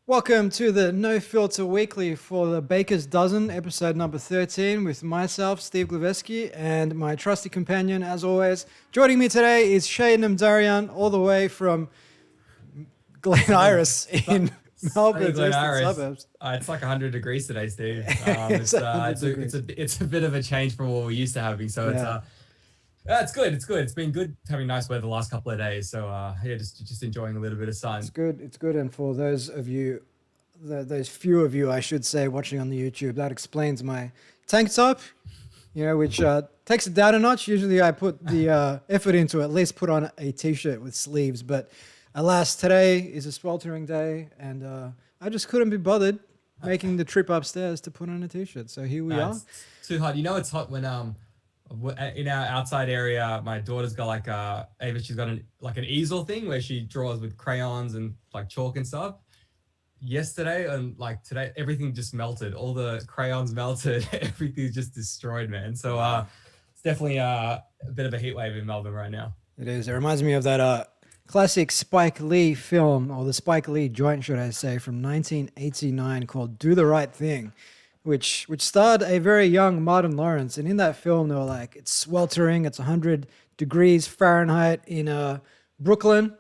Welcome to the NoFilter Weekly for the Baker's Dozen, episode number 13, with myself, Steve Glaveski, and my trusty companion, as always. Joining me today is Shay and Steve, all the way from Glen Iris in Melbourne's Glen eastern Iris. suburbs. It's like 100 degrees today, Steve. It's 100 degrees. It's a bit of a change from what we're used to having. So it's good. It's good. It's been good having nice weather the last couple of days. So just enjoying a little bit of sun. It's good. It's good. And for those of you, those few of you, I should say, watching on the YouTube, that explains my tank top, which takes it down a notch. Usually I put the effort into at least put on a t-shirt with sleeves, but alas, today is a sweltering day, and I just couldn't be bothered making the trip upstairs to put on a t-shirt. So here we are. It's too hot. It's hot when in our outside area, my daughter's got Ava, she's got an easel thing where she draws with crayons and like chalk and stuff. Yesterday and today, everything just melted. All the crayons melted. Everything's just destroyed, man. So it's definitely a bit of a heat wave in Melbourne right now. It is. It reminds me of that classic Spike Lee film, or the Spike Lee joint, should I say, from 1989 called Do the Right Thing, which starred a very young Martin Lawrence. And in that film, they were like, it's sweltering, it's 100 degrees Fahrenheit in Brooklyn.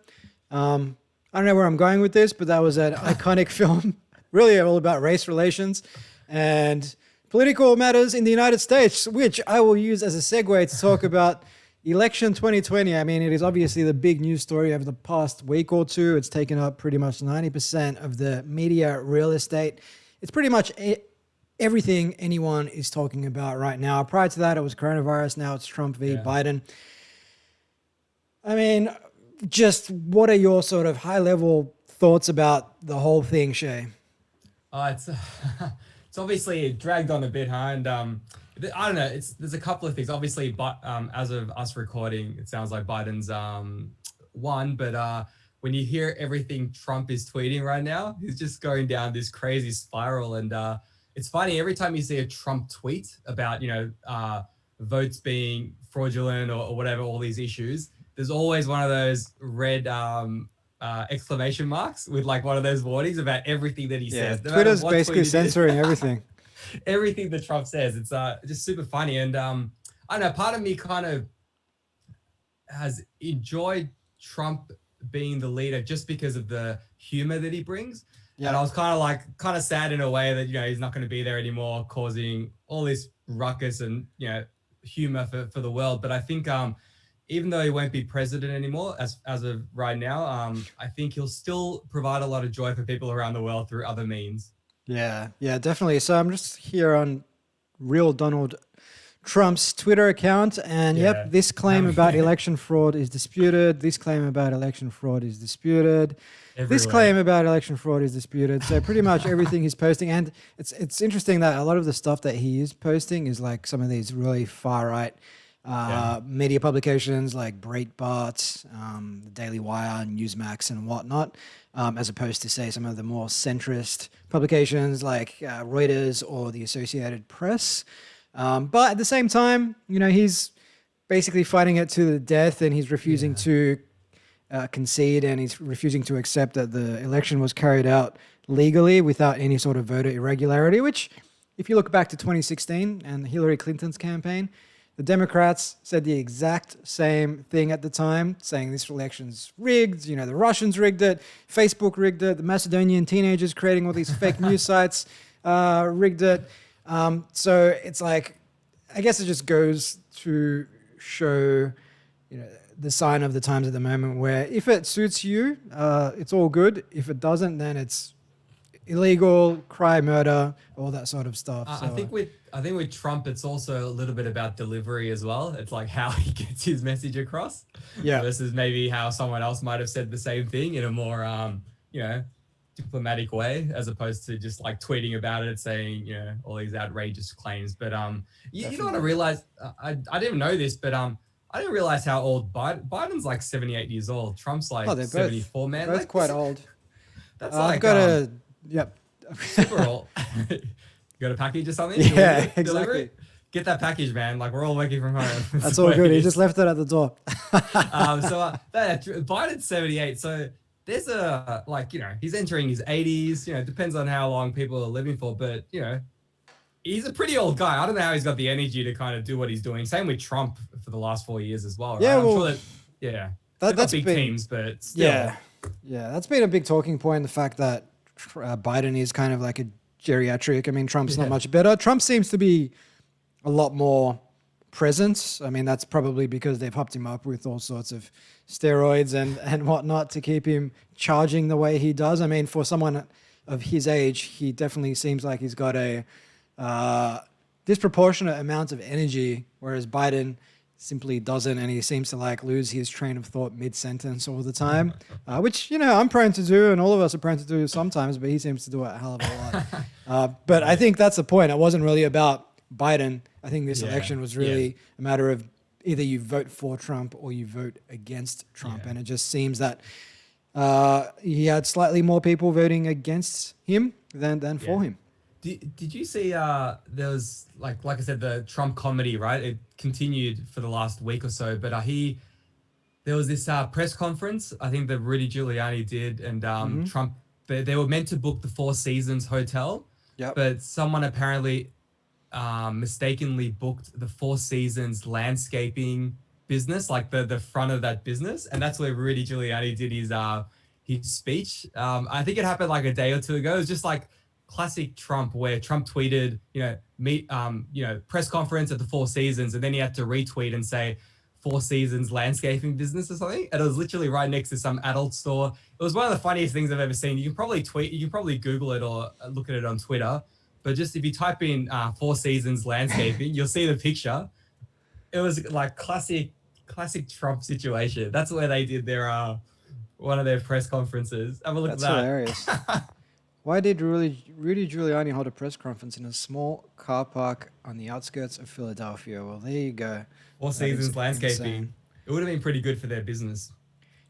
I don't know where I'm going with this, but that was an iconic film, really all about race relations and political matters in the United States, which I will use as a segue to talk about election 2020. I mean, it is obviously the big news story over the past week or two. It's taken up pretty much 90% of the media real estate. It's pretty much everything anyone is talking about right now. Prior to that, it was coronavirus. Now it's Trump v. Biden. I mean, just what are your sort of high-level thoughts about the whole thing, Shay? It's obviously dragged on a bit, huh? And I don't know. There's a couple of things. Obviously, but as of us recording, it sounds like Biden's won. But when you hear everything Trump is tweeting right now, he's just going down this crazy spiral. And it's funny, every time you see a Trump tweet about votes being fraudulent or whatever, all these issues, there's always one of those red exclamation marks with one of those warnings about everything that he says. No Twitter's basically censoring everything. Everything that Trump says. It's just super funny. And I don't know, part of me kind of has enjoyed Trump being the leader just because of the humor that he brings. Yeah. And I was kind of sad in a way that, he's not going to be there anymore, causing all this ruckus and, humor for the world. But I think even though he won't be president anymore, as of right now, I think he'll still provide a lot of joy for people around the world through other means. Yeah, definitely. So I'm just here on Real Donald Trump's Twitter account, and this claim about election fraud is disputed. This claim about election fraud is disputed. Everywhere. This claim about election fraud is disputed. So pretty much everything he's posting, and it's interesting that a lot of the stuff that he is posting is like some of these really far right media publications like Breitbart, the Daily Wire, Newsmax, and whatnot, as opposed to, say, some of the more centrist publications like Reuters or the Associated Press. But at the same time, he's basically fighting it to the death, and he's refusing to concede, and he's refusing to accept that the election was carried out legally without any sort of voter irregularity, which, if you look back to 2016 and Hillary Clinton's campaign, the Democrats said the exact same thing at the time, saying this election's rigged, the Russians rigged it, Facebook rigged it, the Macedonian teenagers creating all these fake news sites rigged it. So it's like, I guess it just goes to show, the sign of the times at the moment, where if it suits you, it's all good. If it doesn't, then it's illegal, crime, murder, all that sort of stuff. I think with Trump, it's also a little bit about delivery as well. It's like how he gets his message across, versus maybe how someone else might have said the same thing in a more, diplomatic way, as opposed to just tweeting about it, saying, all these outrageous claims. But you know what I realized? I didn't even know this, but I didn't realize how old Biden's 78 years old. Trump's 74, man. Both quite old. That's I've got a super old. You got a package or something? Yeah, exactly. Get that package, man. We're all working from home. That's all good. He just left it at the door. Biden's 78. So there's a, like, he's entering his 80s, depends on how long people are living for, but, he's a pretty old guy. I don't know how he's got the energy to kind of do what he's doing. Same with Trump for the last 4 years as well, right? Yeah, I'm sure that, they've got big teams, but still. Yeah, that's been a big talking point, the fact that Biden is kind of like a geriatric. I mean, Trump's not much better. Trump seems to be a lot more present. I mean, that's probably because they've hopped him up with all sorts of steroids and whatnot to keep him charging the way he does. I mean, for someone of his age, he definitely seems like he's got a disproportionate amount of energy, whereas Biden simply doesn't, and he seems to like lose his train of thought mid-sentence all the time, which, I'm prone to do, and all of us are prone to do sometimes, but he seems to do it a hell of a lot. But I think that's the point. It wasn't really about Biden. I think this election was really a matter of either you vote for Trump or you vote against Trump. And it just seems that he had slightly more people voting against him than for him. Did you see there was like I said, the Trump comedy, right? It continued for the last week or so, but there was this press conference I think that Rudy Giuliani did, and Trump, they were meant to book the Four Seasons hotel, but someone apparently mistakenly booked the Four Seasons landscaping business, like the front of that business, and that's where Rudy Giuliani did his speech. I think it happened like a day or two ago. It was just like classic Trump, where Trump tweeted, press conference at the Four Seasons, and then he had to retweet and say Four Seasons landscaping business or something. And it was literally right next to some adult store. It was one of the funniest things I've ever seen. You can probably Google it or look at it on Twitter. But just if you type in Four Seasons landscaping, you'll see the picture. It was like classic Trump situation. That's where they did their one of their press conferences. Have a look at that. That's hilarious. Why did Rudy Giuliani hold a press conference in a small car park on the outskirts of Philadelphia? Well, there you go. Four Seasons landscaping. Insane. It would have been pretty good for their business.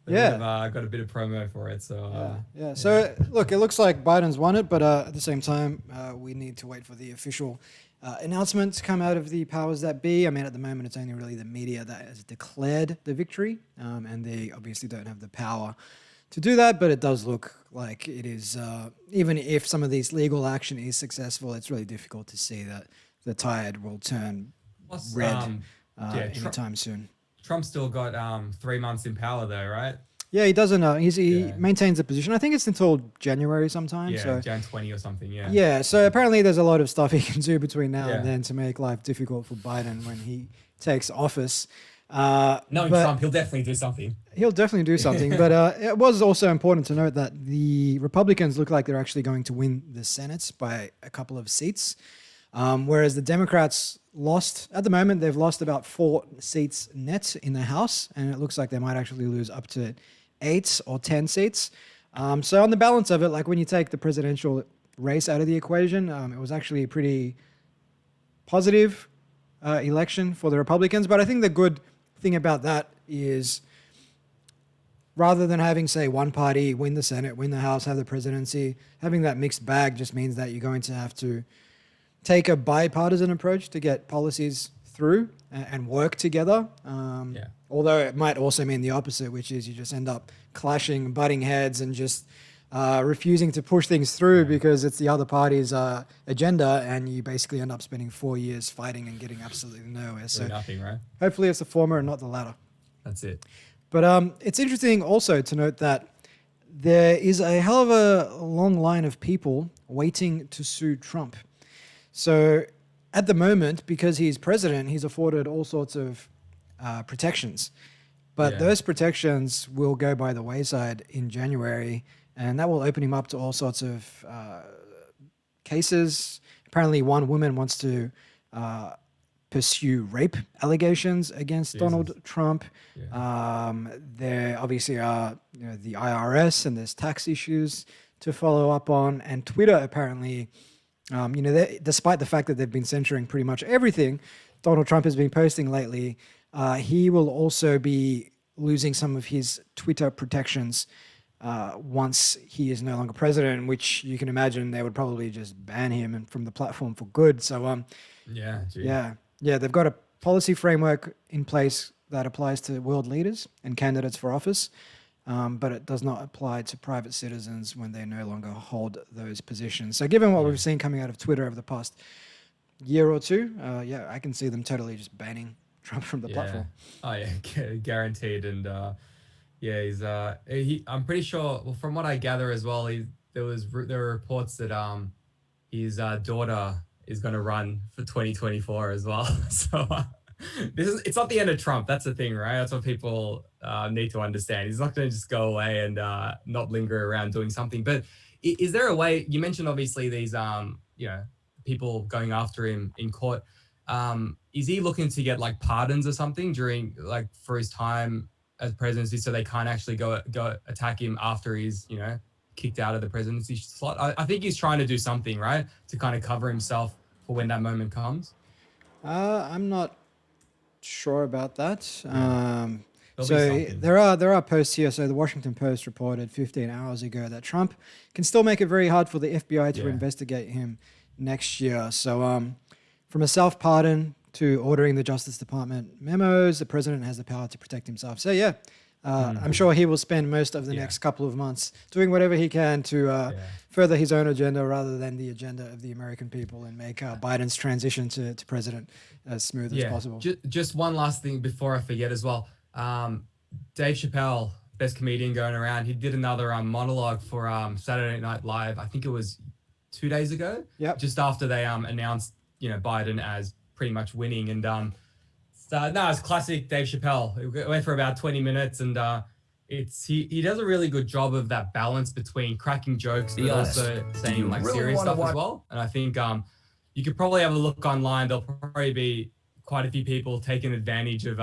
They would have got a bit of promo for it. So So look, it looks like Biden's won it, but at the same time, we need to wait for the official announcement to come out of the powers that be. I mean, at the moment, it's only really the media that has declared the victory, and they obviously don't have the power to do that, but it does look like it is, even if some of these legal action is successful, it's really difficult to see that the tide will turn red anytime soon. Trump's still got 3 months in power though, right? Yeah, he doesn't. He maintains the position. I think it's until January sometime. Yeah, so Jan 20 or something, yeah. Yeah, so apparently there's a lot of stuff he can do between now and then to make life difficult for Biden when he takes office. Knowing Trump, he'll definitely do something. He'll definitely do something. But it was also important to note that the Republicans look like they're actually going to win the Senate by a couple of seats, whereas the Democrats lost. At the moment, they've lost about 4 seats net in the House, and it looks like they might actually lose up to 8 or 10 seats. So on the balance of it, like when you take the presidential race out of the equation, it was actually a pretty positive election for the Republicans. But I think the good thing about that is, rather than having, say, one party win the Senate, win the House, have the presidency, having that mixed bag just means that you're going to have to take a bipartisan approach to get policies through and work together. Although it might also mean the opposite, which is you just end up clashing, butting heads, and just refusing to push things through because it's the other party's agenda, and you basically end up spending 4 years fighting and getting absolutely nowhere. So nothing, right? Hopefully it's the former and not the latter. That's it. But it's interesting also to note that there is a hell of a long line of people waiting to sue Trump. So at the moment, because he's president, he's afforded all sorts of protections. But those protections will go by the wayside in January, and that will open him up to all sorts of cases. Apparently, one woman wants to pursue rape allegations against Donald Trump. There obviously are the IRS, and there's tax issues to follow up on. And Twitter apparently, despite the fact that they've been censoring pretty much everything Donald Trump has been posting lately, he will also be losing some of his Twitter protections once he is no longer president, which you can imagine they would probably just ban him and from the platform for good. So they've got a policy framework in place that applies to world leaders and candidates for office. but it does not apply to private citizens when they no longer hold those positions. So given what we've seen coming out of Twitter over the past year or two, I can see them totally just banning Trump from the platform. Oh yeah, guaranteed. And he's I'm pretty sure. Well, from what I gather as well, there were reports that his daughter is going to run for 2024 as well. So it's not the end of Trump. That's the thing, right? That's what people need to understand. He's not going to just go away and not linger around doing something. But is there a way? You mentioned obviously these people going after him in court. Is he looking to get like pardons or something during for his time as presidency, so they can't actually go attack him after he's kicked out of the presidency slot? I think he's trying to do something, right, to kind of cover himself for when that moment comes. I'm not sure about that. So there are posts here. So the Washington Post reported 15 hours ago that Trump can still make it very hard for the FBI to investigate him next year. So from a self-pardon to ordering the Justice Department memos, the president has the power to protect himself. So I'm sure he will spend most of the next couple of months doing whatever he can to further his own agenda rather than the agenda of the American people, and make Biden's transition to president as smooth as possible. Just one last thing before I forget as well. Dave Chappelle, best comedian going around, he did another monologue for Saturday Night Live. I think it was 2 days ago. Yep. Just after they announced Biden as pretty much winning. And it's classic Dave Chappelle. It went for about 20 minutes, and he does a really good job of that balance between cracking jokes but also saying serious stuff as well. And I think you could probably have a look online. There'll probably be quite a few people taking advantage of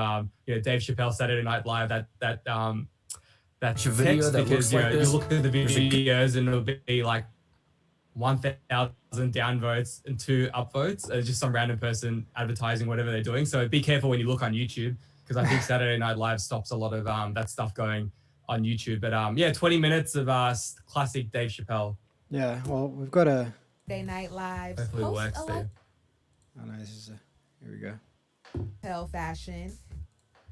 Dave Chappelle Saturday Night Live, that text, because you look at the videos and it'll be like 1,000 downvotes and 2 upvotes. It's just some random person advertising whatever they're doing. So be careful when you look on YouTube, because I think Saturday Night Live stops a lot of that stuff going on YouTube. But 20 minutes of classic Dave Chappelle. Yeah, well, we've got a Saturday Night Live. Hopefully it works, Dave. Oh no, here we go. Chappelle fashion.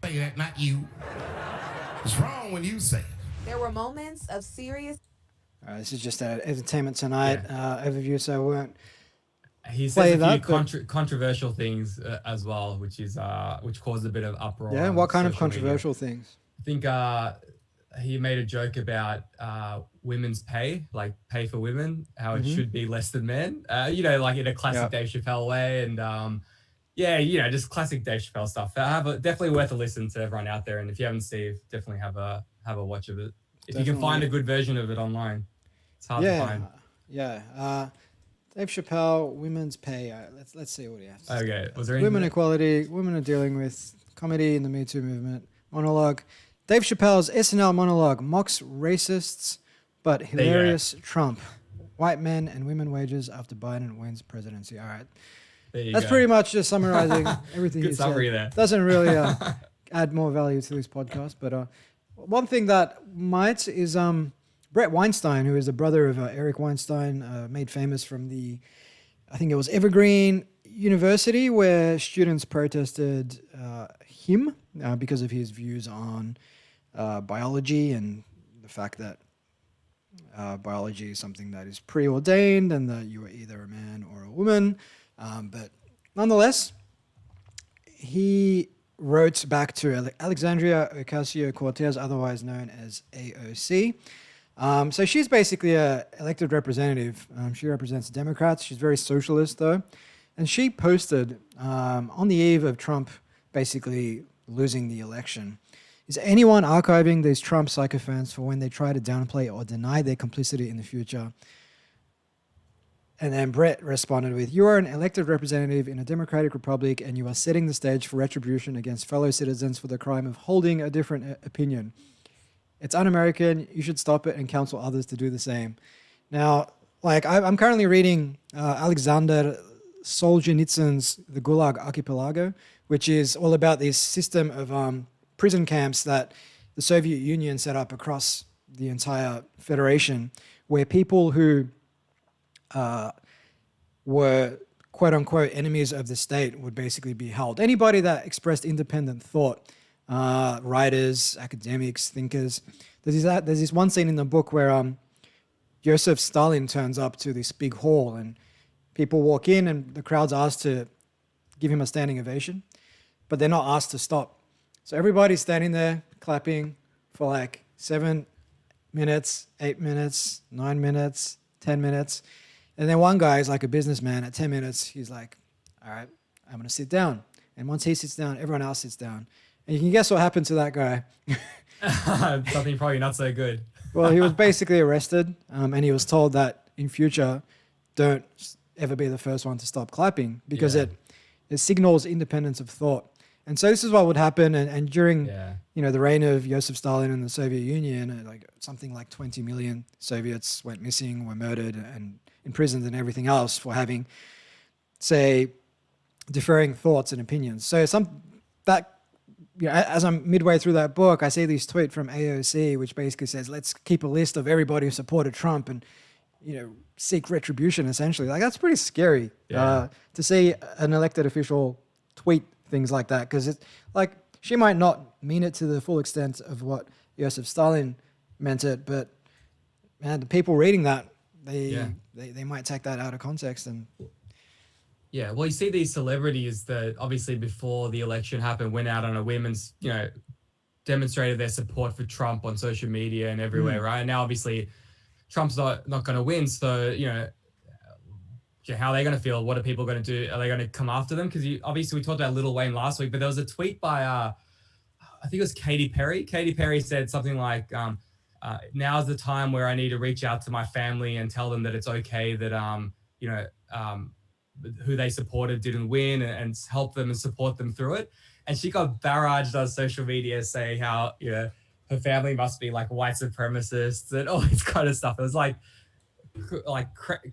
Say that, not you. What's wrong when you say it? There were moments of serious. This is just an Entertainment Tonight overview, so we won't. He says a few controversial things as well, which caused a bit of uproar. Yeah, what kind of controversial media. things? I think he made a joke about women's pay, like pay for women, how it should be less than men. Like in a classic Dave Chappelle way, and just classic Dave Chappelle stuff. Definitely worth a listen to everyone out there. And if you haven't seen, definitely have a watch of it. If you can find a good version of it online, it's hard to find. Dave Chappelle, women's pay. Let's see what he has. Okay, was there women equality? Women are dealing with comedy in the Me Too movement. Monologue. Dave Chappelle's SNL monologue mocks racists but hilarious Trump. White men and women wages after Biden wins presidency. All right. That's pretty much just summarizing everything Good he summary said. there. Doesn't really add more value to this podcast. But one thing that might is Brett Weinstein, who is the brother of Eric Weinstein, made famous from I think it was Evergreen University, where students protested him because of his views on biology and the fact that biology is something that is preordained and that you are either a man or a woman. But nonetheless, he wrote back to Alexandria Ocasio-Cortez, otherwise known as AOC. So she's basically an elected representative. She represents Democrats. She's very socialist, though. And she posted on the eve of Trump basically losing the election, is anyone archiving these Trump sycophants for when they try to downplay or deny their complicity in the future? And then Brett responded with, you are an elected representative in a democratic republic and you are setting the stage for retribution against fellow citizens for the crime of holding a different opinion. It's un-American. You should stop it and counsel others to do the same. Now, I'm currently reading Alexander Solzhenitsyn's The Gulag Archipelago, which is all about this system of prison camps that the Soviet Union set up across the entire Federation, where people who were quote-unquote enemies of the state would basically be held. Anybody that expressed independent thought, writers, academics, thinkers, there's this one scene in the book where Joseph Stalin turns up to this big hall and people walk in and the crowd's asked to give him a standing ovation, but they're not asked to stop. So everybody's standing there clapping for like 7 minutes, 8 minutes, 9 minutes, 10 minutes. And then one guy is like a businessman. At 10 minutes, he's like, all right, I'm going to sit down. And once he sits down, everyone else sits down. And you can guess what happened to that guy. Something probably not so good. Well, he was basically arrested, and he was told that in future, don't ever be the first one to stop clapping because it signals independence of thought. And so this is what would happen. And during the reign of Joseph Stalin and the Soviet Union, like something like 20 million Soviets went missing, were murdered and imprisoned and everything else for having, say, differing thoughts and opinions. So as I'm midway through that book, I see this tweet from AOC, which basically says, let's keep a list of everybody who supported Trump and, seek retribution, essentially. Like, that's pretty scary to see an elected official tweet things like that, because it's like, she might not mean it to the full extent of what Joseph Stalin meant it, but man, the people reading that, they might take that out of context. And yeah, well, you see these celebrities that obviously before the election happened went out on a whim and demonstrated their support for Trump on social media and everywhere, right? And now obviously Trump's not going to win, so how are they going to feel? What are people going to do? Are they going to come after them? Because obviously we talked about Lil Wayne last week, but there was a tweet by I think it was Katy Perry. Katy Perry said something like, "Now's the time where I need to reach out to my family and tell them that it's okay that who they supported didn't win, and help them and support them through it." And she got barraged on social media saying how her family must be like white supremacists and all this kind of stuff. It was like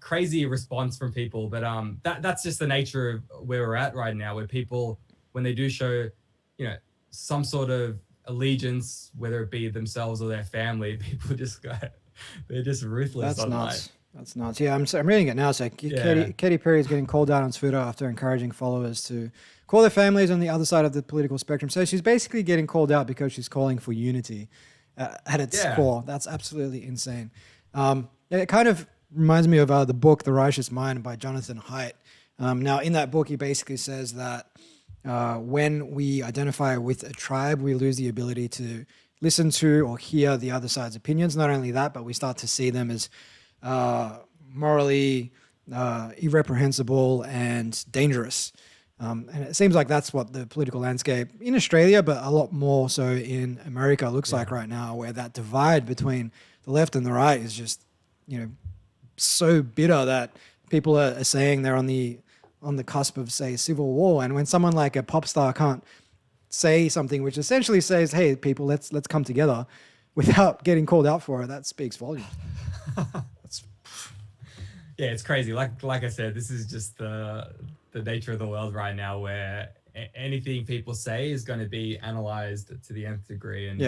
crazy response from people, but that's just the nature of where we're at right now, where people, when they do show some sort of allegiance, whether it be themselves or their family, people just go, they're just ruthless. That's nuts. That's nuts. Yeah, I'm reading it now. So Katy Perry is getting called out on Twitter after encouraging followers to call their families on the other side of the political spectrum. So she's basically getting called out because she's calling for unity at its core. That's absolutely insane. It kind of reminds me of the book The Righteous Mind by Jonathan Haidt. Now, in that book, he basically says that when we identify with a tribe, we lose the ability to listen to or hear the other side's opinions. Not only that, but we start to see them as morally irreprehensible and dangerous. And it seems like that's what the political landscape in Australia, but a lot more so in America, looks like right now, where that divide between the left and the right is just, so bitter that people are saying they're on the cusp of, say, civil war. And when someone like a pop star can't say something which essentially says, hey, people, let's come together, without getting called out for it, that speaks volumes. Yeah, it's crazy. Like I said, this is just the nature of the world right now, where anything people say is going to be analyzed to the nth degree. And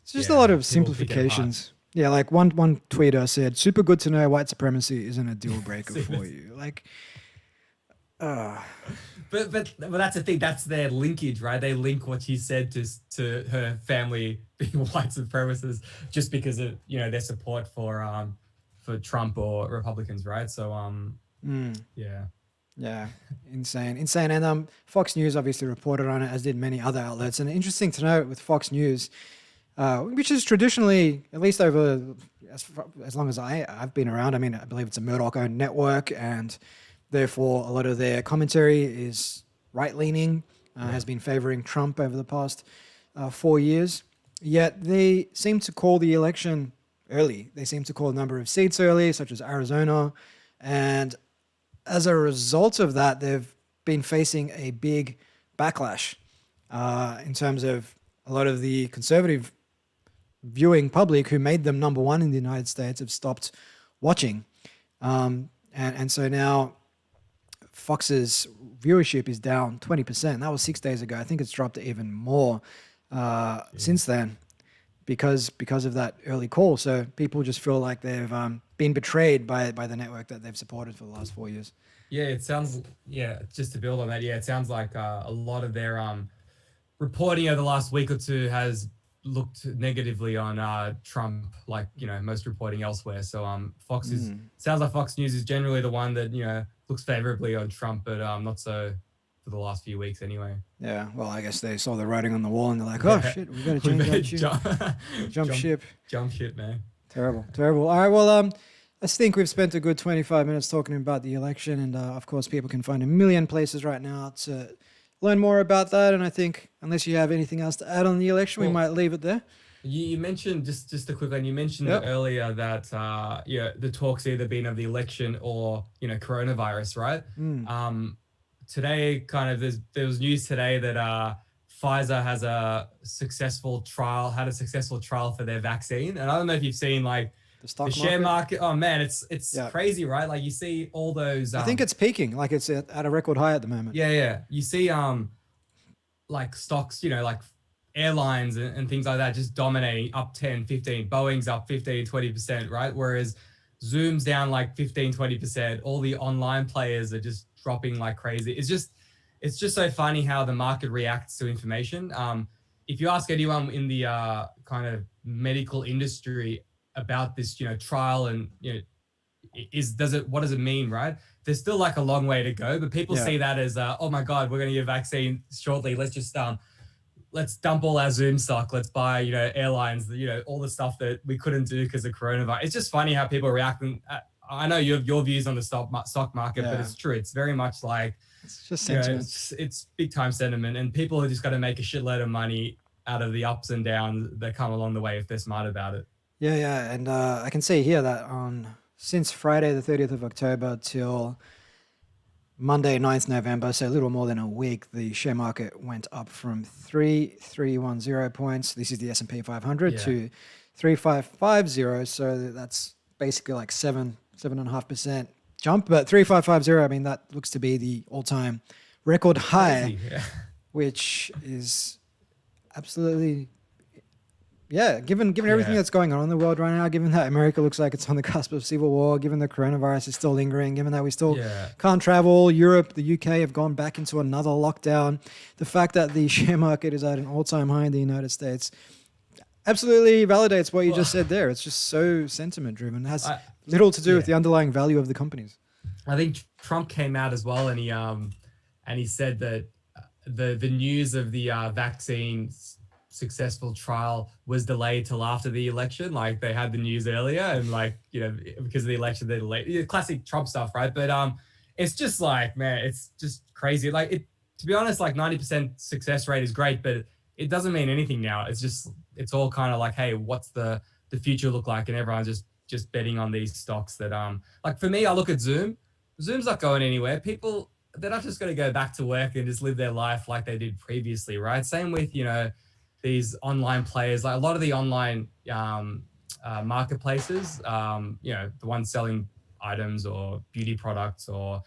it's just a lot of simplifications. Yeah, like one tweeter said, "Super good to know white supremacy isn't a deal breaker for you." Like, But that's the thing. That's their linkage, right? They link what she said to her family being white supremacists just because of their support for Trump or Republicans, right? So yeah, insane. And Fox News obviously reported on it, as did many other outlets. And interesting to note with Fox News, which is traditionally, at least over as long as I've been around, I mean, I believe it's a Murdoch-owned network, and therefore a lot of their commentary is right-leaning, has been favoring Trump over the past 4 years. Yet they seem to call the election early. They seem to call a number of seats early, such as Arizona. And as a result of that, they've been facing a big backlash in terms of a lot of the conservative viewing public who made them number one in the United States have stopped watching. And so now Fox's viewership is down 20%. That was 6 days ago. I think it's dropped even more since then because of that early call. So people just feel like they've been betrayed by the network that they've supported for the last 4 years. Yeah, it sounds, just to build on that, it sounds like a lot of their reporting over the last week or two has looked negatively on Trump, like, you know, most reporting elsewhere. So sounds like Fox News is generally the one that, you know, looks favorably on Trump, but not so for the last few weeks anyway. Yeah, well, I guess they saw the writing on the wall and they're like, oh shit, we got to change our tune. Jump ship. Jump ship, man. Terrible. All right, well, I think we've spent a good 25 minutes talking about the election, and of course, people can find a million places right now to learn more about that. And I think, unless you have anything else to add on the election, we might leave it there. You mentioned just a quick one. You mentioned earlier that the talks either been of the election or, you know, coronavirus, right? Today, kind of there was news today that Pfizer has had a successful trial for their vaccine, and I don't know if you've seen like the share market. Oh man, it's crazy, right? Like you see all those. I think it's peaking, like it's at a record high at the moment. Yeah. You see, like stocks, you know, like airlines and things like that just dominating, up 10, 15. Boeing's up 15, 20%, right? Whereas Zoom's down like 15, 20%. All the online players are just dropping like crazy. It's just so funny how the market reacts to information. If you ask anyone in the kind of medical industry about this, you know, trial and, you know, what does it mean, right? There's still like a long way to go, but people see that as, oh my God, we're going to get a vaccine shortly. Let's just, let's dump all our Zoom stock. Let's buy, you know, airlines, you know, all the stuff that we couldn't do because of coronavirus. It's just funny how people react. And I know you have your views on the stock market, but it's true. It's very much like, it's just sentiment. It's big time sentiment, and people are just got to make a shitload of money out of the ups and downs that come along the way if they're smart about it. Yeah. And I can see here that since Friday, the 30th of October till Monday, 9th November, so a little more than a week, the share market went up from 3,310 points. This is the S&P 500 to 3,550. So that's basically like 7.5% jump. But 3,550, I mean, that looks to be the all-time record high, which is absolutely, given everything that's going on in the world right now, given that America looks like it's on the cusp of civil war, given the coronavirus is still lingering, given that we still can't travel, Europe, the UK have gone back into another lockdown, the fact that the share market is at an all-time high in the United States absolutely validates what you just said there. It's just so sentiment-driven. It has little to do with the underlying value of the companies. I think Trump came out as well, and he said that the news of the vaccine successful trial was delayed till after the election. Like they had the news earlier, and like, you know, because of the election they delayed. Classic Trump stuff, right? But it's just like, man, it's just crazy. Like to be honest, like 90% success rate is great, but it doesn't mean anything now. It's all kind of like, hey, what's the future look like? And everyone's just betting on these stocks that like for me, I look at Zoom. Zoom's not going anywhere. People, they're not just going to go back to work and just live their life like they did previously, right? Same with, you know, these online players, like a lot of the online marketplaces, you know, the ones selling items or beauty products, or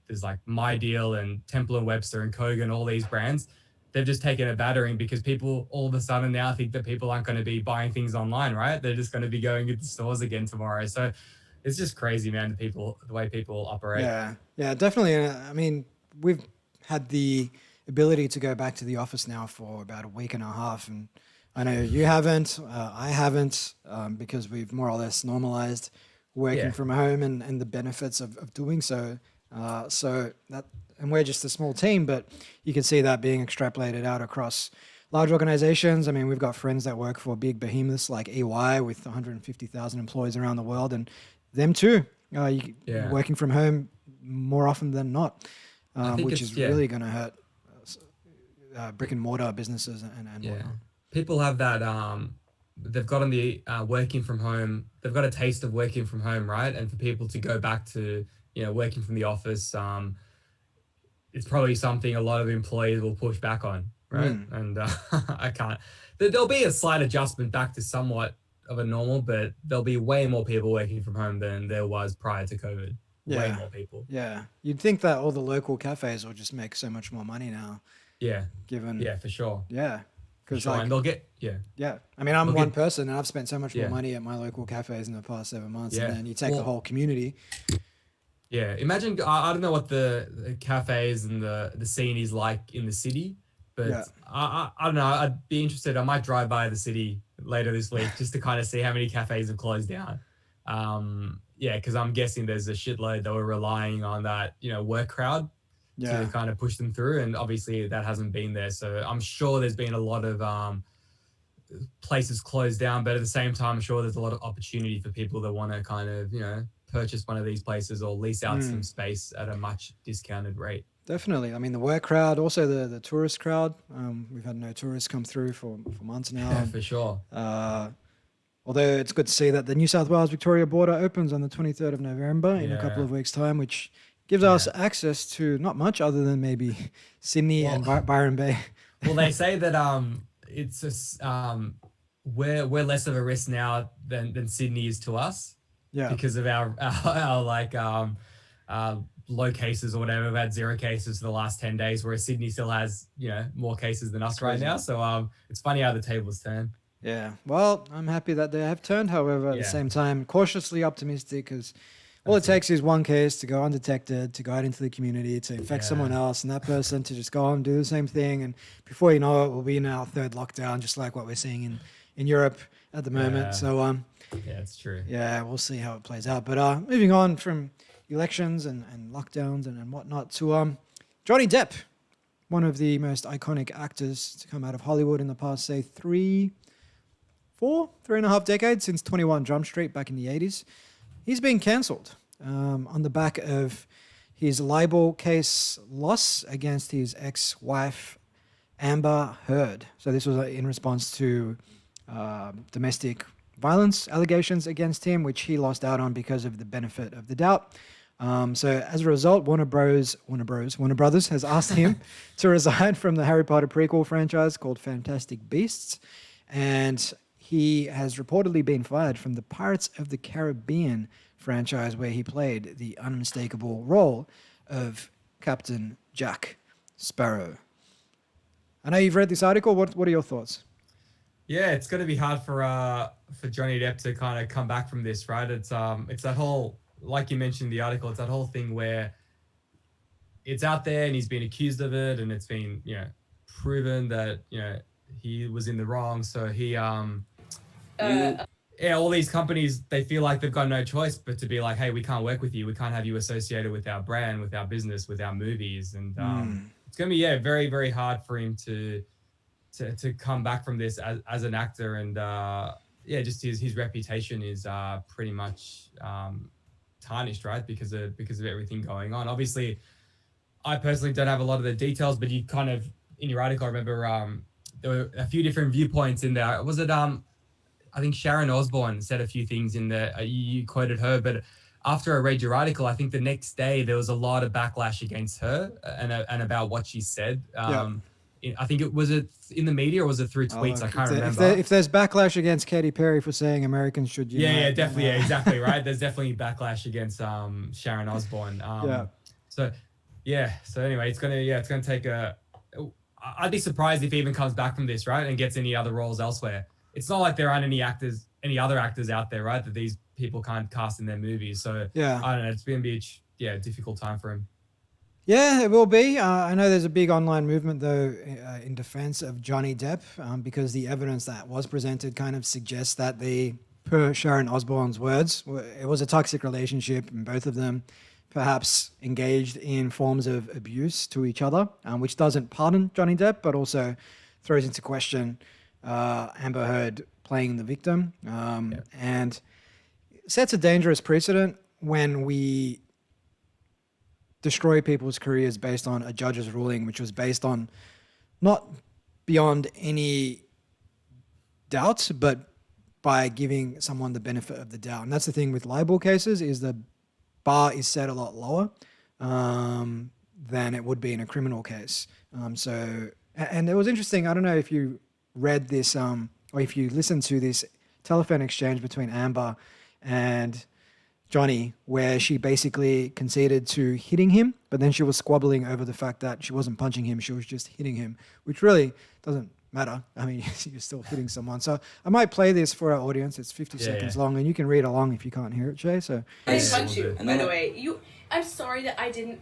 there's like My Deal and Temple & Webster and Kogan, all these brands. They've just taken a battering because people all of a sudden now think that people aren't going to be buying things online, right? They're just going to be going into stores again tomorrow. So it's just crazy, man, the way people operate. Yeah, definitely. I mean, we've had the ability to go back to the office now for about a week and a half. And I know you haven't, I haven't, because we've more or less normalized working from home and the benefits of doing so. And we're just a small team, but you can see that being extrapolated out across large organizations. I mean, we've got friends that work for big behemoths like EY with 150,000 employees around the world, and them too, working from home more often than not, which is really going to hurt brick and mortar businesses and whatnot. People have that, they've gotten the working from home, they've got a taste of working from home, right? And for people to go back to, you know, working from the office, it's probably something a lot of employees will push back on, right? And there'll be a slight adjustment back to somewhat of a normal, but there'll be way more people working from home than there was prior to COVID. Way more people. Yeah. You'd think that all the local cafes will just make so much more money now. Yeah. Given. Yeah, for sure. Yeah. Because sure. And they'll get, Yeah. I mean, I'm one person and I've spent so much more money at my local cafes in the past 7 months. And then you take the whole community. Yeah. Imagine, I don't know what the cafes and the scene is like in the city, But Yeah. I don't know. I'd be interested. I might drive by the city later this week just to kind of see how many cafes have closed down. Yeah, because I'm guessing there's a shitload that were relying on that, work crowd to kind of push them through. And obviously that hasn't been there. So I'm sure there's been a lot of places closed down, but at the same time, I'm sure there's a lot of opportunity for people that want to kind of, purchase one of these places or lease out some space at a much discounted rate. Definitely. I mean, the work crowd, also the tourist crowd. We've had no tourists come through for months now. Yeah, for sure. Although it's good to see that the New South Wales-Victoria border opens on the 23rd of November in a couple of weeks' time, which gives us access to not much other than maybe Sydney and Byron Bay. Well, they say that it's just, we're less of a risk now than Sydney is to us. Yeah. Because of our like low cases or whatever. We've had 0 cases for the last 10 days, whereas Sydney still has, more cases than us right now. So it's funny how the tables turn. Yeah. Well, I'm happy that they have turned. However, at the same time, cautiously optimistic because all it takes is one case to go undetected, to go out into the community, to infect someone else, and that person to just go on and do the same thing. And before you know it, we'll be in our 3rd lockdown, just like what we're seeing in Europe at the moment. So, yeah, it's true. Yeah, we'll see how it plays out. But moving on from elections and lockdowns and whatnot to Johnny Depp, one of the most iconic actors to come out of Hollywood in the past, say, 3.5 decades, since 21 Jump Street back in the 80s. He's been cancelled on the back of his libel case loss against his ex-wife, Amber Heard. So this was in response to domestic violence allegations against him, which he lost out on because of the benefit of the doubt. So as a result, Warner Brothers has asked him to resign from the Harry Potter prequel franchise called Fantastic Beasts. And he has reportedly been fired from the Pirates of the Caribbean franchise, where he played the unmistakable role of Captain Jack Sparrow. I know you've read this article. What are your thoughts? Yeah, it's going to be hard for Johnny Depp to kind of come back from this, right? It's that whole, like you mentioned in the article, it's that whole thing where it's out there and he's been accused of it, and it's been proven that he was in the wrong. So he all these companies, they feel like they've got no choice but to be like, hey, we can't work with you. We can't have you associated with our brand, with our business, with our movies, and it's going to be very, very hard for him to come back from this as an actor, and just his reputation is pretty much tarnished, right, because of everything going on. Obviously, I personally don't have a lot of the details, but you kind of, in your article, I remember there were a few different viewpoints in there. Was it I think Sharon Osbourne said a few things in there. You quoted her, but after I read your article, I think the next day there was a lot of backlash against her and about what she said. I think was it in the media or was it through tweets? I can't remember. If there's backlash against Katy Perry for saying Americans should unite. Yeah, definitely. Yeah, exactly. Right. There's definitely backlash against Sharon Osbourne. So anyway, it's gonna take I'd be surprised if he even comes back from this, right, and gets any other roles elsewhere. It's not like there aren't any other actors out there, right, that these people can't cast in their movies. So I don't know. It's gonna be a difficult time for him. Yeah, it will be. I know there's a big online movement, though, in defense of Johnny Depp, because the evidence that was presented kind of suggests that per Sharon Osbourne's words, it was a toxic relationship, and both of them perhaps engaged in forms of abuse to each other, which doesn't pardon Johnny Depp, but also throws into question Amber Heard playing the victim, and sets a dangerous precedent when we destroy people's careers based on a judge's ruling, which was based on not beyond any doubt, but by giving someone the benefit of the doubt. And that's the thing with libel cases, is the bar is set a lot lower than it would be in a criminal case. And it was interesting. I don't know if you read this or if you listened to this telephone exchange between Amber and Johnny, where she basically conceded to hitting him, but then she was squabbling over the fact that she wasn't punching him, she was just hitting him, which really doesn't matter. I mean, you're still hitting someone. So I might play this for our audience. It's 50 seconds long, and you can read along if you can't hear it, Shay. So I didn't punch you, by the way. I'm sorry that I didn't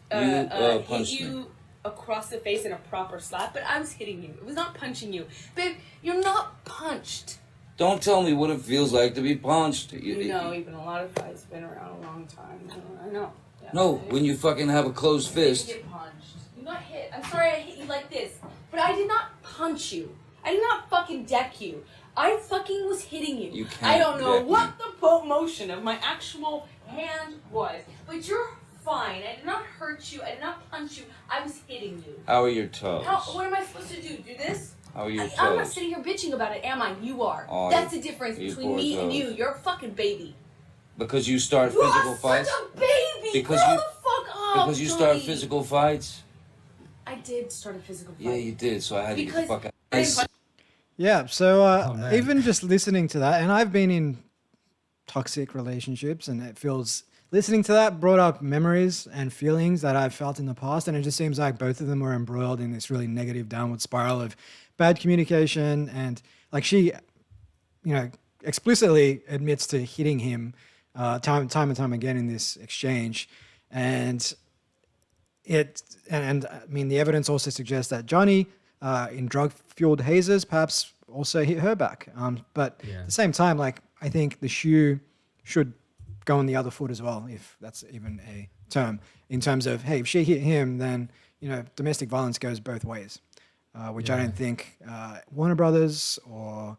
hit you. across the face and a proper slap, but I was hitting you. It was not punching you. Babe, you're not punched. Don't tell me what it feels like to be punched. You know, even a lot of fights been around a long time. I know. Yeah, No, when you fucking have a closed fist. You get punched. You're not hit. I'm sorry I hit you like this, but I did not punch you. I did not fucking deck you. I fucking was hitting you. You can't I don't know deck what the motion of my actual hand was, but you're fine. I did not hurt you. I did not punch you. I was hitting you. How are your toes? What am I supposed to do? Do this? How are your toes? I'm not sitting here bitching about it, am I? You are. Oh, That's the difference you between poor me and toes. you. You're a fucking baby. Because you start You physical are fights? such a baby. Because Grow you- the fuck up, Because you start Johnny. physical fights? I did start a physical fight. Yeah, you did, so I had to get the Because fuck out. I didn't punch- Yeah. So man. even just listening to that, and I've been in toxic relationships, and it feels listening to that brought up memories and feelings that I've felt in the past, and it just seems like both of them were embroiled in this really negative downward spiral of bad communication, and like she, explicitly admits to hitting him time and time again in this exchange, and I mean the evidence also suggests that Johnny in drug-fueled hazes perhaps also hit her back. But at the same time, like I think the shoe should go on the other foot as well, if that's even a term, in terms of, hey, if she hit him, then, domestic violence goes both ways, which I don't think Warner Brothers or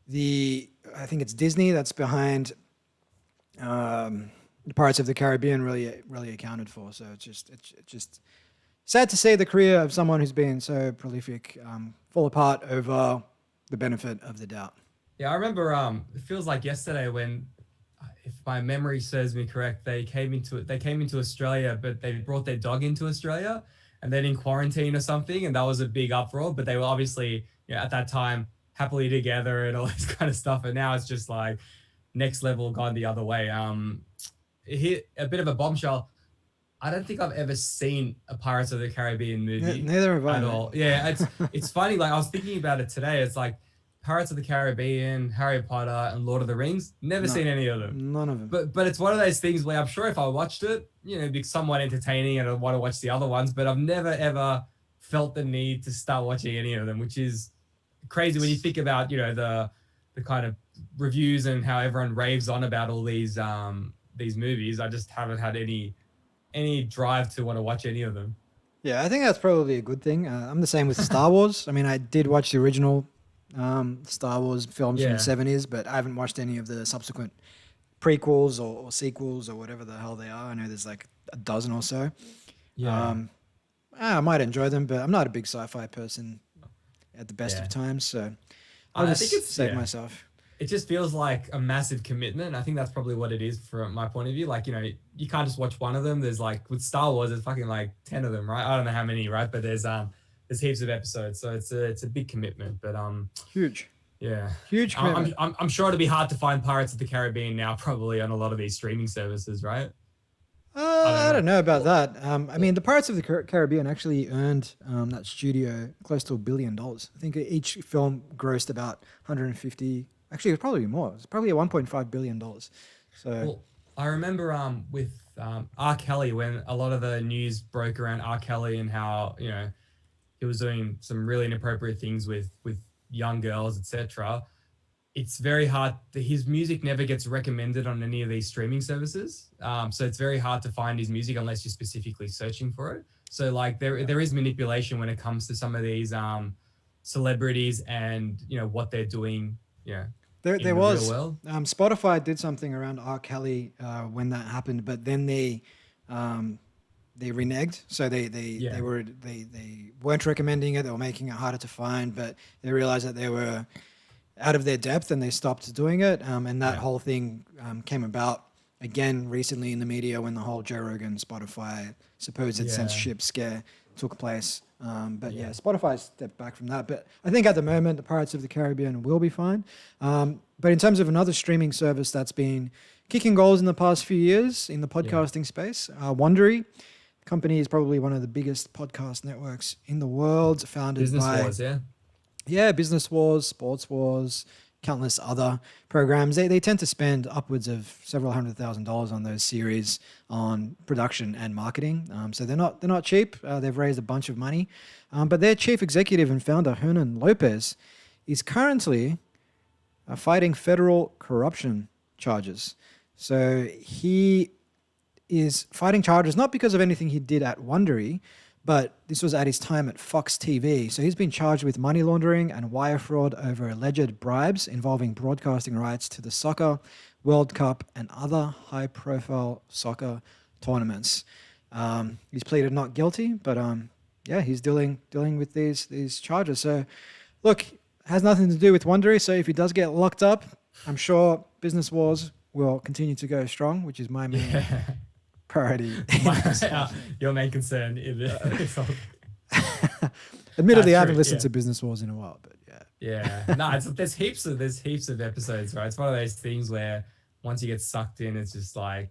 I think it's Disney that's behind the Pirates of the Caribbean really accounted for. So it's just sad to see the career of someone who's been so prolific fall apart over the benefit of the doubt. Yeah, I remember. It feels like yesterday when, if my memory serves me correct, they came into Australia, but they brought their dog into Australia, and then in quarantine or something, and that was a big uproar. But they were obviously, at that time, happily together and all this kind of stuff. And now it's just like next level, gone the other way. It hit a bit of a bombshell. I don't think I've ever seen a Pirates of the Caribbean movie. Neither have I. At all. Yeah, it's funny. Like I was thinking about it today. It's like Pirates of the Caribbean, Harry Potter, and Lord of the Rings. Never seen any of them. None of them. But it's one of those things where I'm sure if I watched it, it'd be somewhat entertaining and I'd want to watch the other ones. But I've never ever felt the need to start watching any of them, which is crazy when you think about the kind of reviews and how everyone raves on about all these movies. I just haven't had any drive to want to watch any of them. Yeah, I think that's probably a good thing. I'm the same with Star Wars. I mean, I did watch the original Star Wars films from the 70s, but I haven't watched any of the subsequent prequels or sequels or whatever the hell they are. I know there's like a dozen or so. Yeah. I might enjoy them, but I'm not a big sci-fi person at the best of times, so I'll just save myself. It just feels like a massive commitment. I think that's probably what it is from my point of view. Like, you can't just watch one of them. There's like with Star Wars, there's fucking like 10 of them, right? I don't know how many, right? But there's heaps of episodes. So it's a big commitment, but huge. Yeah. Huge commitment. I'm sure it'll be hard to find Pirates of the Caribbean now, probably on a lot of these streaming services, right? I don't know about that. I mean, the Pirates of the Caribbean actually earned that studio close to $1 billion. I think each film grossed about 150. Actually, it's probably more. It's probably $1.5 billion. So, well, I remember with R. Kelly, when a lot of the news broke around R. Kelly and how he was doing some really inappropriate things with young girls, etc. It's very hard. His music never gets recommended on any of these streaming services. So it's very hard to find his music unless you're specifically searching for it. So like there is manipulation when it comes to some of these celebrities and what they're doing. Yeah. There was Spotify did something around R. Kelly when that happened, but then they reneged. So they weren't recommending it. They were making it harder to find, but they realized that they were out of their depth and they stopped doing it. And that whole thing came about again recently in the media when the whole Joe Rogan Spotify supposed censorship scare took place. But Spotify stepped back from that. But I think at the moment, the Pirates of the Caribbean will be fine. But in terms of another streaming service that's been kicking goals in the past few years in the podcasting space, Wondery. The company is probably one of the biggest podcast networks in the world, founded Business by... Wars, Yeah, Business Wars, Sports Wars, countless other programs. They tend to spend upwards of several $100,000 on those series on production and marketing. So they're not cheap. They've raised a bunch of money. But their chief executive and founder, Hernan Lopez, is currently fighting federal corruption charges. So he is fighting charges not because of anything he did at Wondery, but this was at his time at Fox TV. So he's been charged with money laundering and wire fraud over alleged bribes involving broadcasting rights to the soccer, World Cup, and other high-profile soccer tournaments. He's pleaded not guilty, but he's dealing with these charges. So, look, has nothing to do with Wondery. So if he does get locked up, I'm sure Business Wars will continue to go strong, which is my main priority. Your main concern. Admittedly, I haven't listened to Business Wars in a while, but yeah. No, there's heaps of episodes, right? It's one of those things where once you get sucked in, it's just like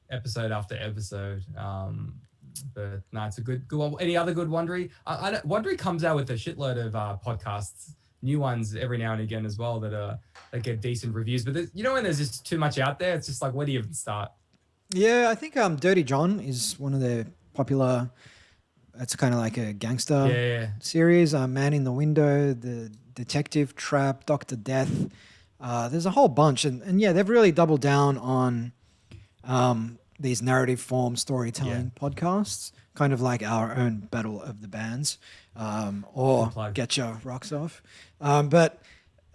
episode after episode. But no, it's a good one. Any other good Wondery? Wondery comes out with a shitload of podcasts, new ones every now and again as well that get decent reviews. But when there's just too much out there, it's just like, where do you even start? Yeah, I think Dirty John is one of the popular. It's kind of like a gangster series. Man in the Window, The Detective Trap, Dr. Death. There's a whole bunch, and they've really doubled down on these narrative form storytelling podcasts, kind of like our own Battle of the Bands, or Get Your Rocks Off. But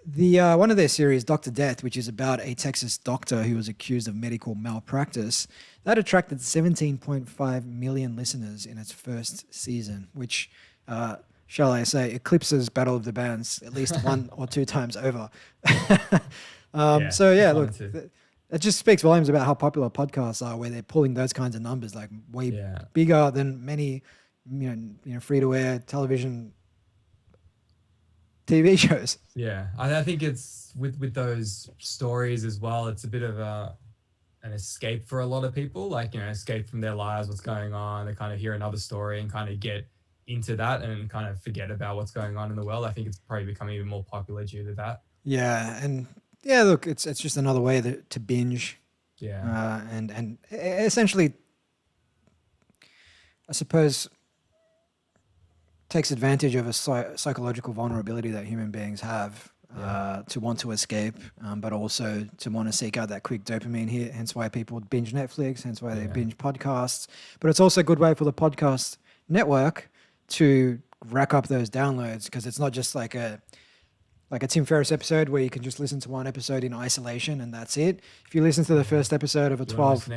the one of their series, Dr. Death, which is about a Texas doctor who was accused of medical malpractice, that attracted 17.5 million listeners in its first season, which, shall I say, eclipses Battle of the Bands at least one or two times over. Look, it just speaks volumes about how popular podcasts are, where they're pulling those kinds of numbers, like way bigger than many, free-to-air television TV shows. Yeah, I think it's with those stories as well. It's a bit of an escape for a lot of people, like, escape from their lives, what's going on. They kind of hear another story and kind of get into that and kind of forget about what's going on in the world. I think it's probably becoming even more popular due to that. Yeah, and look, it's just another way to binge. Yeah, and essentially, I suppose, takes advantage of a psychological vulnerability that human beings have to want to escape, but also to want to seek out that quick dopamine hit. Hence why people binge Netflix, hence why they binge podcasts. But it's also a good way for the podcast network to rack up those downloads, because it's not just like a Tim Ferriss episode where you can just listen to one episode in isolation and that's it. If you listen to the first episode of a 12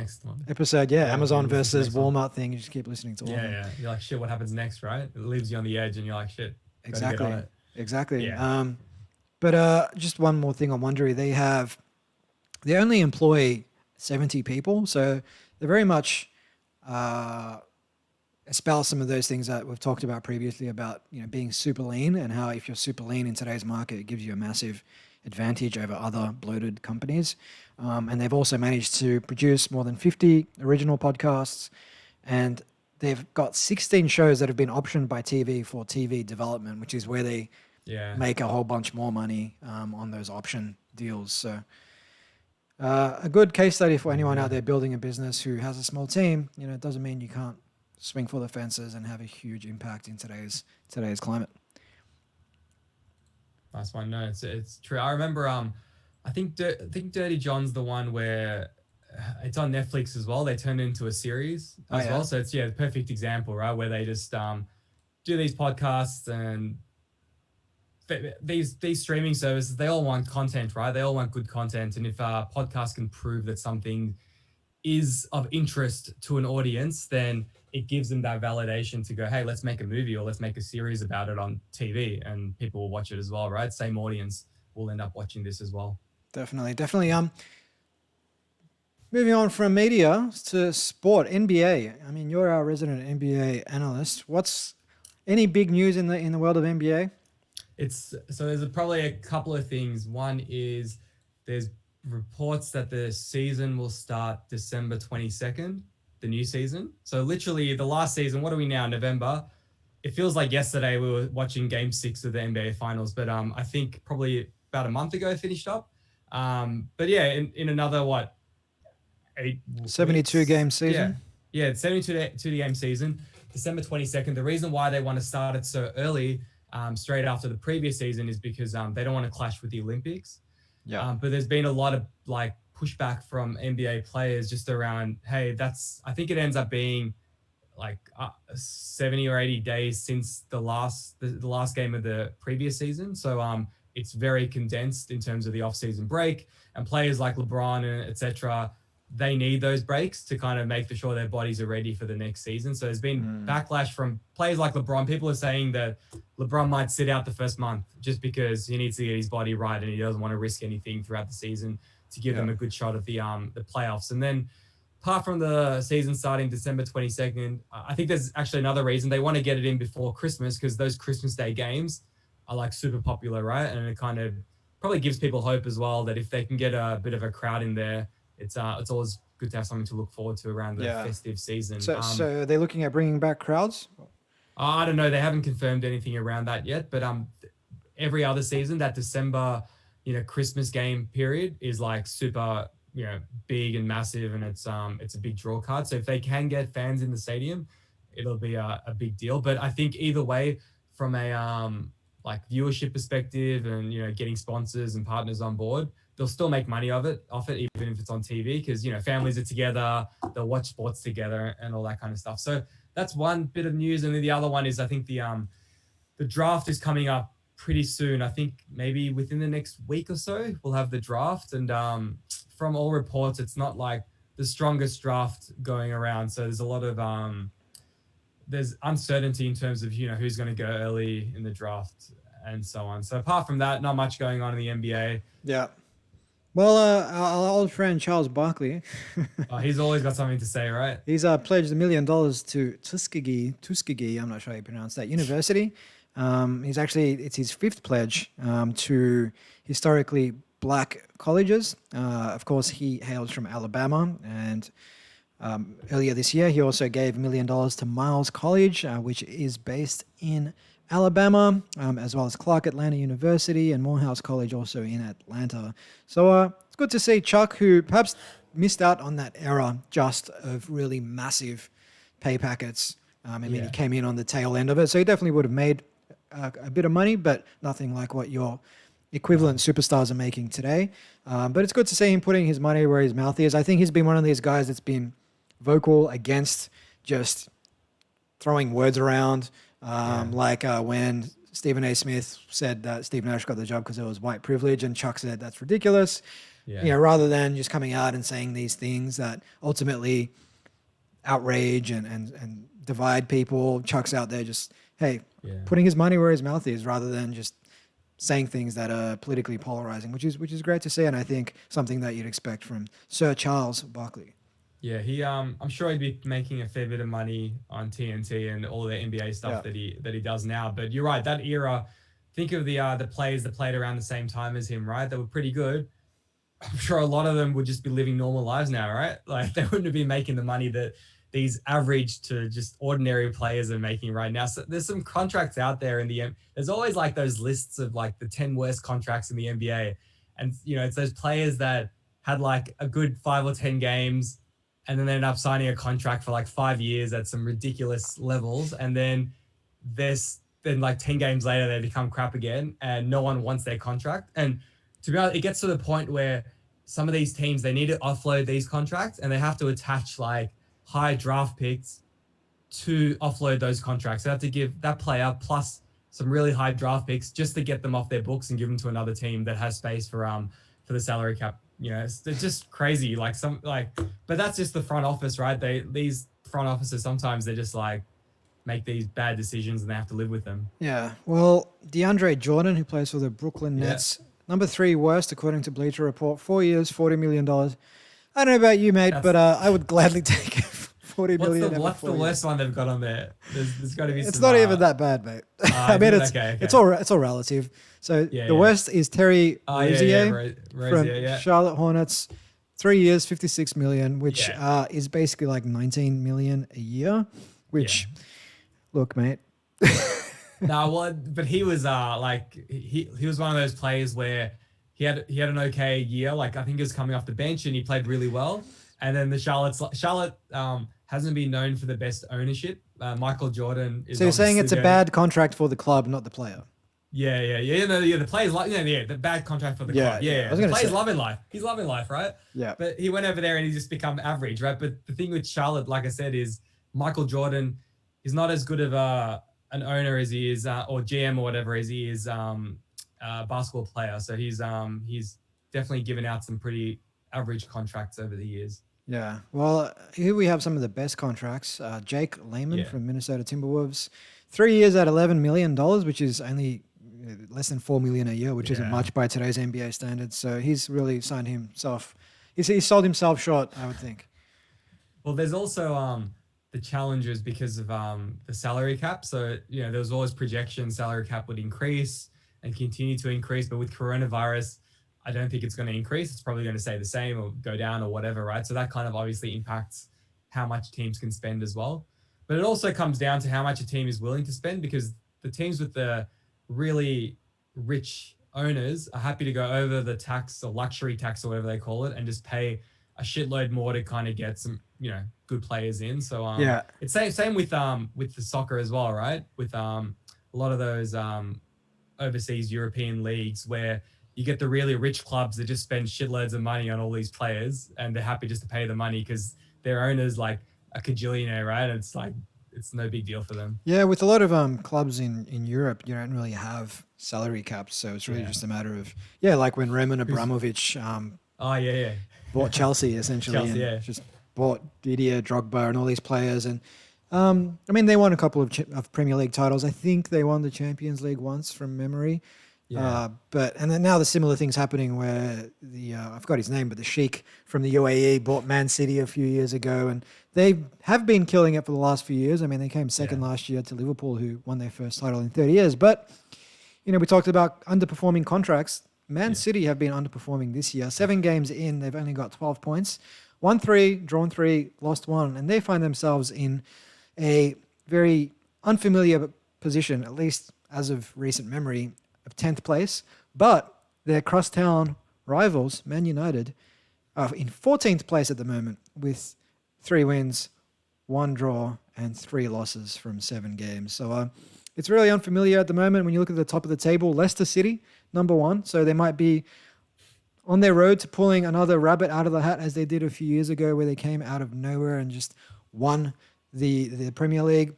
episode, Amazon versus Walmart thing, you just keep listening to all of them. Yeah. You're like, shit, what happens next, right? It leaves you on the edge and you're like, shit. Exactly. Yeah. But just one more thing on Wondery. They only employ 70 people. So they very much espouse some of those things that we've talked about previously about, being super lean, and how if you're super lean in today's market, it gives you a massive advantage over other bloated companies. And they've also managed to produce more than 50 original podcasts, and they've got 16 shows that have been optioned by TV for TV development, which is where they make a whole bunch more money on those option deals. So a good case study for anyone out there building a business who has a small team. It doesn't mean you can't swing for the fences and have a huge impact in today's climate. Nice one. No, it's true. I remember I think Dirty John's the one where it's on Netflix as well. They turned it into a series as well. So it's the perfect example, right? Where they just do these podcasts, and these streaming services, they all want content, right? They all want good content. And if a podcast can prove that something is of interest to an audience, then it gives them that validation to go, hey, let's make a movie or let's make a series about it on TV, and people will watch it as well, right? Same audience will end up watching this as well. Definitely. Moving on from media to sport, NBA. I mean, you're our resident NBA analyst. What's any big news in the world of NBA? There's probably a couple of things. One is there's reports that the season will start December 22nd, the new season. So literally the last season, what are we now, November? It feels like yesterday we were watching game 6 of the NBA finals, but I think probably about a month ago finished up. But yeah, in another 72 game season. Yeah, 72 game season, December 22nd. The reason why they want to start it so early, straight after the previous season, is because they don't want to clash with the Olympics. Yeah. But there's been a lot of like pushback from NBA players just around, hey, I think it ends up being like 70 or 80 days since the last game of the previous season. So it's very condensed in terms of the off-season break, and players like LeBron and etc., they need those breaks to kind of make sure their bodies are ready for the next season. So there's been backlash from players like LeBron. People are saying that LeBron might sit out the first month just because he needs to get his body right and he doesn't want to risk anything throughout the season to give them a good shot at the playoffs. And then apart from the season starting December 22nd, I think there's actually another reason. They want to get it in before Christmas, because those Christmas Day games are like super popular, right? And it kind of probably gives people hope as well that if they can get a bit of a crowd in there, it's always good to have something to look forward to around the festive season. So are they looking at bringing back crowds? I don't know. They haven't confirmed anything around that yet, but every other season, that December, Christmas game period is like super, big and massive, and it's a big draw card. So if they can get fans in the stadium, it'll be a big deal. But I think either way, from a like viewership perspective and getting sponsors and partners on board, they'll still make money off it, even if it's on TV, because families are together, they'll watch sports together and all that kind of stuff. So that's one bit of news. And then the other one is, I think the draft is coming up pretty soon. I think maybe within the next week or so we'll have the draft. And from all reports, it's not like the strongest draft going around. So there's a lot of there's uncertainty in terms of who's going to go early in the draft and so on. So apart from that, not much going on in the NBA. Yeah. Well, our old friend Charles Barkley, he's always got something to say, right? He's pledged $1 million to Tuskegee, I'm not sure how you pronounce that, university. It's his fifth pledge to historically black colleges. Of course, he hails from Alabama, and earlier this year, he also gave $1 million to Miles College, which is based in Alabama, as well as Clark Atlanta University and Morehouse College, also in Atlanta. So it's good to see Chuck, who perhaps missed out on that era just of really massive pay packets. He came in on the tail end of it, so he definitely would have made a bit of money, but nothing like what your equivalent superstars are making today. But it's good to see him putting his money where his mouth is. I think he's been one of these guys that's been vocal against just throwing words around. Like when Stephen A. Smith said that Steve Nash got the job because it was white privilege, and Chuck said that's ridiculous. Rather than just coming out and saying these things that ultimately outrage and divide people, Chuck's out there just, putting his money where his mouth is, rather than just saying things that are politically polarizing, which is great to see, and I think something that you'd expect from Sir Charles Barkley. Yeah, he I'm sure he'd be making a fair bit of money on TNT and all the NBA stuff that he does now. But you're right, that era, think of the players that played around the same time as him, right? That were pretty good. I'm sure a lot of them would just be living normal lives now, right? Like they wouldn't have been making the money that these average to just ordinary players are making right now. So there's some contracts out there there's always like those lists of like the 10 worst contracts in the NBA. And it's those players that had like a good 5 or 10 games, and then they end up signing a contract for like 5 years at some ridiculous levels. And then like 10 games later, they become crap again and no one wants their contract. And to be honest, it gets to the point where some of these teams, they need to offload these contracts and they have to attach like high draft picks to offload those contracts. They have to give that player plus some really high draft picks just to get them off their books and give them to another team that has space for the salary cap. It's just crazy. But that's just the front office, right? These front offices, sometimes they just like make these bad decisions and they have to live with them. Yeah. Well, DeAndre Jordan, who plays for the Brooklyn Nets, number 3 worst, according to Bleacher Report, 4 years, $40 million. I don't know about you, mate, but I would gladly take $40 million. What's the worst one they've got on there? There's got to be. It's not even that bad, mate. I mean, it's all relative. So the worst is Terry Rozier from Charlotte Hornets, 3 years, $56 million, which is basically like $19 million a year. Which, look, mate. No, well, but he was he was one of those players where he had an okay year. Like I think he was coming off the bench and he played really well. And then the Charlotte hasn't been known for the best ownership. Michael Jordan is. So you're saying it's a bad contract for the club, not the player? Yeah. The players like the bad contract for the club. Yeah. The players loving life. He's loving life, right? Yeah. But he went over there and he just become average, right? But the thing with Charlotte, like I said, is Michael Jordan is not as good of an owner as he is, or GM or whatever as he is basketball player. So he's definitely given out some pretty average contracts over the years. Yeah. Well, here we have some of the best contracts. Jake Layman from Minnesota Timberwolves, 3 years at $11 million, which is only less than $4 million a year, which isn't much by today's NBA standards. So he's really signed himself. He sold himself short, I would think. Well, there's also the challenges because of the salary cap. So, there was always projections salary cap would increase and continue to increase. But with coronavirus, I don't think it's going to increase. It's probably going to stay the same or go down or whatever, right? So that kind of obviously impacts how much teams can spend as well. But it also comes down to how much a team is willing to spend, because the teams with the really rich owners are happy to go over the tax or luxury tax or whatever they call it and just pay a shitload more to kind of get some, good players in. So it's same with the soccer as well, right? With a lot of those overseas European leagues where you get the really rich clubs that just spend shitloads of money on all these players and they're happy just to pay the money because their owner's like a cajillionaire, right? It's like, it's no big deal for them. Yeah, with a lot of clubs in Europe, you don't really have salary caps. So it's really just a matter of, like when Roman Abramovich bought Chelsea essentially. Just bought Didier Drogba and all these players. And they won a couple of Premier League titles. I think they won the Champions League once from memory. Yeah. And then now the similar thing's happening where I forgot his name, but the Sheikh from the UAE bought Man City a few years ago, and they have been killing it for the last few years. I mean, they came second last year to Liverpool, who won their first title in 30 years. But, we talked about underperforming contracts. Man City have been underperforming this year. 7 games in, they've only got 12 points. Won 3, drawn 3, lost 1, and they find themselves in a very unfamiliar position, at least as of recent memory, of 10th place, but their crosstown rivals, Man United, are in 14th place at the moment with 3 wins, 1 draw, and 3 losses from 7 games. So it's really unfamiliar at the moment. When you look at the top of the table, Leicester City, number 1. So they might be on their road to pulling another rabbit out of the hat as they did a few years ago where they came out of nowhere and just won the Premier League.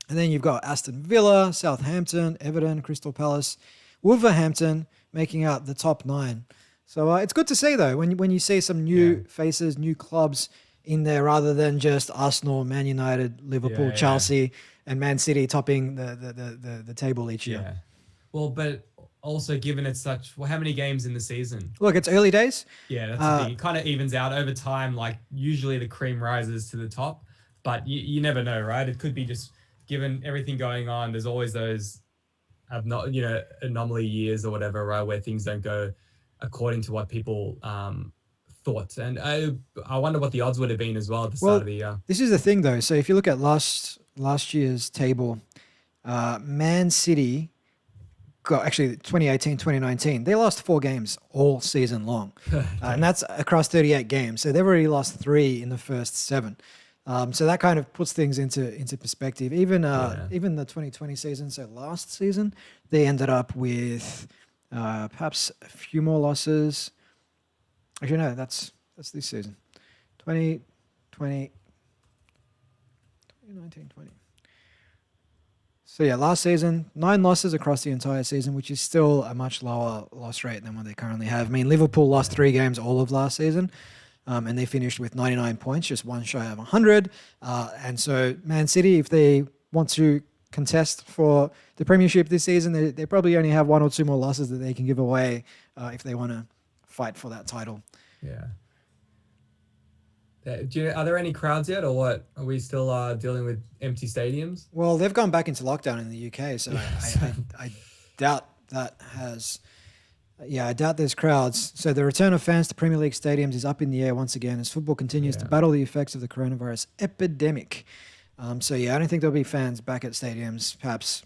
And then you've got Aston Villa, Southampton, Everton, Crystal Palace, Wolverhampton making out the top 9. So it's good to see, though, when you see some new faces, new clubs in there rather than just Arsenal, Man United, Liverpool, Chelsea, and Man City topping the table each year. Yeah. Well, but also given it's such, how many games in the season? Look, it's early days. Yeah, that's the thing. It kind of evens out over time. Like usually the cream rises to the top, but you never know, right? It could be just given everything going on. There's always those anomaly years or whatever, right, where things don't go according to what people thought. And I wonder what the odds would have been as well at the start of the year. This is the thing, though. So if you look at last year's table, Man City got actually 2018, 2019. They lost 4 games all season long, and that's across 38 games. So they've already lost 3 in the first 7. So that kind of puts things into perspective. Even the 2020 season, so last season, they ended up with perhaps a few more losses. Actually, no, that's this season. 2019, 20. So yeah, last season, 9 losses across the entire season, which is still a much lower loss rate than what they currently have. I mean, Liverpool lost 3 games all of last season. And they finished with 99 points, just one shy of 100. And so Man City, if they want to contest for the Premiership this season, they probably only have 1 or 2 more losses that they can give away if they want to fight for that title. Yeah. Are there any crowds yet, or what? Are we still dealing with empty stadiums? Well, they've gone back into lockdown in the UK, so I doubt that has... Yeah, I doubt there's crowds. So the return of fans to Premier League stadiums is up in the air once again as football continues to battle the effects of the coronavirus epidemic. I don't think there'll be fans back at stadiums, perhaps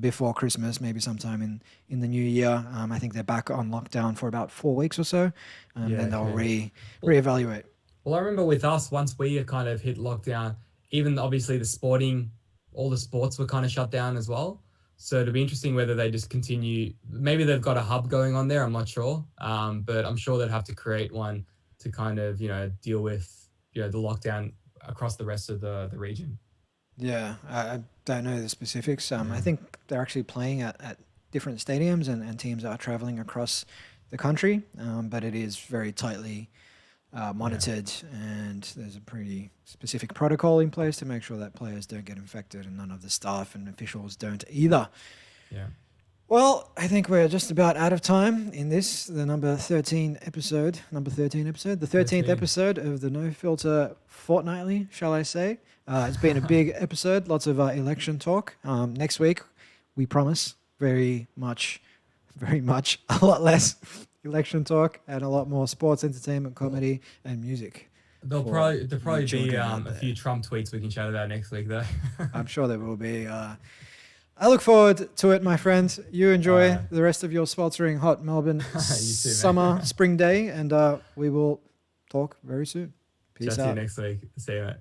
before Christmas, maybe sometime in the new year. I think they're back on lockdown for about 4 weeks or so. Then they'll reevaluate. Well, I remember with us, once we kind of hit lockdown, even obviously all the sports were kind of shut down as well. So it'll be interesting whether they just continue. Maybe they've got a hub going on there. I'm not sure. But I'm sure they'd have to create one to kind of, deal with, the lockdown across the rest of the region. Yeah, I don't know the specifics. I think they're actually playing at different stadiums and teams are traveling across the country. But it is very tightly monitored and there's a pretty specific protocol in place to make sure that players don't get infected and none of the staff and officials don't either. Yeah. Well, I think we're just about out of time in the number 13 episode, the 13th episode of the No Filter Fortnightly, shall I say. It's been a big episode, lots of election talk. Next week, we promise very much, a lot less election talk and a lot more sports, entertainment, comedy, and music. There'll probably be a few Trump tweets we can chat about next week, though. I'm sure there will be. I look forward to it, my friend. You enjoy the rest of your sweltering hot Melbourne summer, spring day, and we will talk very soon. Peace out. See you next week. See you, mate.